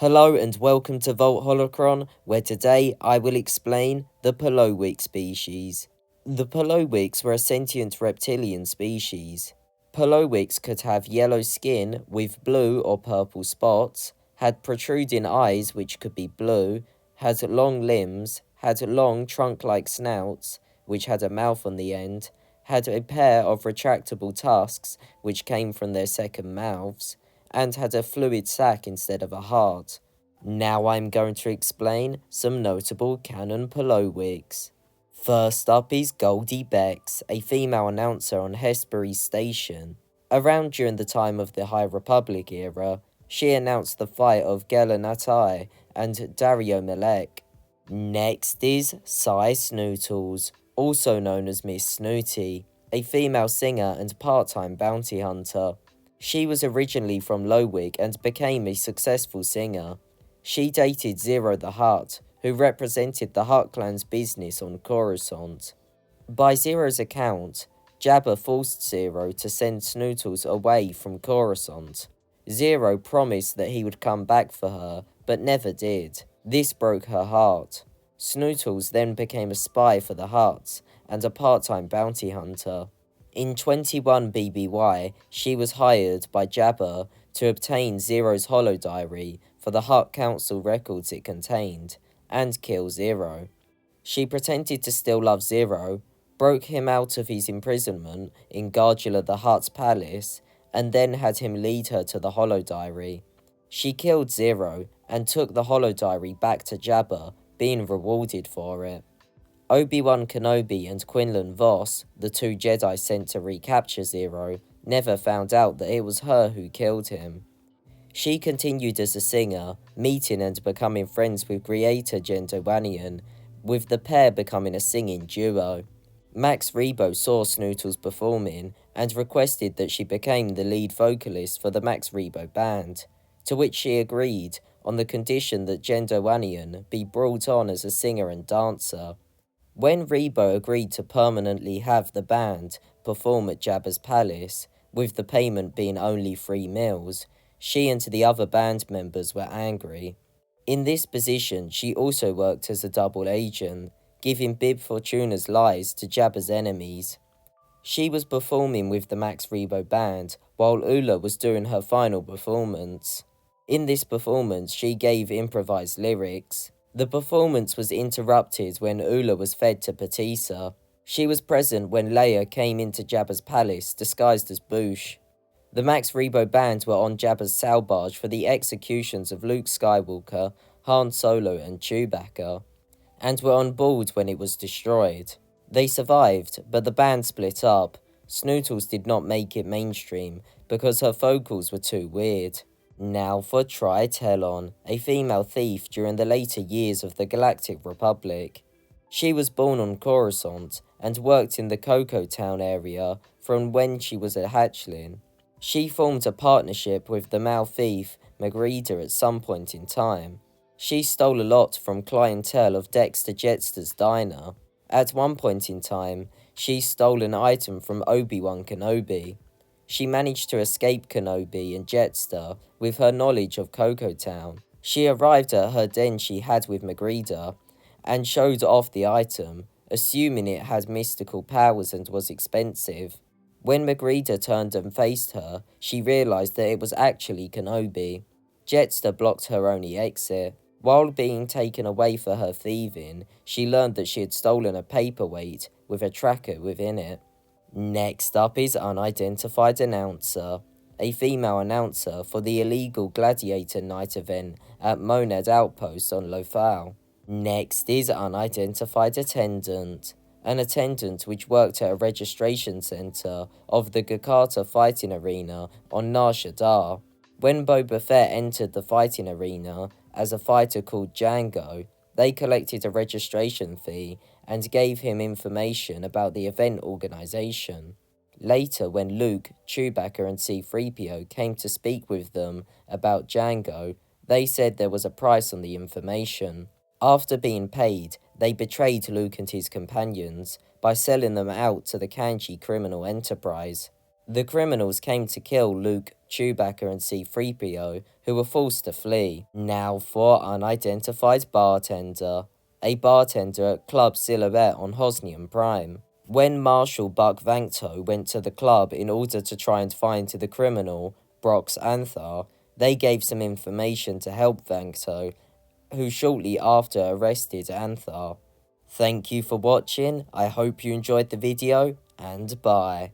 Hello and welcome to Vault Holocron, where today I will explain the Powick species. The Powicks were a sentient reptilian species. Powicks could have yellow skin with blue or purple spots, had protruding eyes which could be blue, had long limbs, had long trunk-like snouts, which had a mouth on the end, had a pair of retractable tusks which came from their second mouths, and had a fluid sac instead of a heart. Now I'm going to explain some notable canon Powicks. First up is Goldie Beex, a female announcer on Hespery's station. Around during the time of the High Republic era, she announced the fight of Gelanatai and Dario Melek. Next is Snootles, also known as Miss Snooty, a female singer and part-time bounty hunter. She was originally from Lowick and became a successful singer. She dated Zero the Hutt, who represented the Hutt clan's business on Coruscant. By Zero's account, Jabba forced Zero to send Snootles away from Coruscant. Zero promised that he would come back for her, but never did. This broke her heart. Snootles then became a spy for the Hutts and a part-time bounty hunter. In 21 BBY, she was hired by Jabba to obtain Zero's holodiary for the Hutt Council records it contained, and kill Zero. She pretended to still love Zero, broke him out of his imprisonment in Gargula the Hutt's palace, and then had him lead her to the holodiary. She killed Zero and took the holodiary back to Jabba, being rewarded for it. Obi-Wan Kenobi and Quinlan Vos, the two Jedi sent to recapture Zero, never found out that it was her who killed him. She continued as a singer, meeting and becoming friends with creator Gendo Wanian, with the pair becoming a singing duo. Max Rebo saw Snootles performing and requested that she become the lead vocalist for the Max Rebo band, to which she agreed on the condition that Gendo Wanian be brought on as a singer and dancer. When Rebo agreed to permanently have the band perform at Jabba's palace, with the payment being only 3 meals, she and the other band members were angry. In this position, she also worked as a double agent, giving Bib Fortuna's lies to Jabba's enemies. She was performing with the Max Rebo band, while Ula was doing her final performance. In this performance, she gave improvised lyrics. The performance was interrupted when Ula was fed to Patissa. She was present when Leia came into Jabba's palace disguised as Boushh. The Max Rebo band were on Jabba's sail barge for the executions of Luke Skywalker, Han Solo and Chewbacca, and were on board when it was destroyed. They survived, but the band split up. Snootles did not make it mainstream because her vocals were too weird. Now for Trion, a female thief during the later years of the Galactic Republic. She was born on Coruscant and worked in the Cocoa Town area from when she was a hatchling. She formed a partnership with the male thief Magrida at some point in time. She stole a lot from clientele of Dexter Jettster's diner. At one point in time, she stole an item from Obi-Wan Kenobi. She managed to escape Kenobi and Jettster with her knowledge of Cocoa Town. She arrived at her den she had with Magrida and showed off the item, assuming it had mystical powers and was expensive. When Magrida turned and faced her, she realized that it was actually Kenobi. Jettster blocked her only exit. While being taken away for her thieving, she learned that she had stolen a paperweight with a tracker within it. Next up is Unidentified Announcer, a female announcer for the illegal Gladiator Night event at Monad Outpost on Lothal. Next is Unidentified Attendant, an attendant which worked at a registration center of the Gakata fighting arena on Nar Shaddaa. When Boba Fett entered the fighting arena as a fighter called Django, they collected a registration fee and gave him information about the event organization. Later, when Luke, Chewbacca and C-3PO came to speak with them about Django, they said there was a price on the information. After being paid, they betrayed Luke and his companions by selling them out to the Kanji criminal enterprise. The criminals came to kill Luke, Chewbacca and C-3PO, who were forced to flee. Now for unidentified bartender. A bartender at Club Silhouette on Hosnian Prime. When Marshal Buck Vancto went to the club in order to try and find the criminal, Brox Anthar, they gave some information to help Vancto, who shortly after arrested Anthar. Thank you for watching, I hope you enjoyed the video, and bye.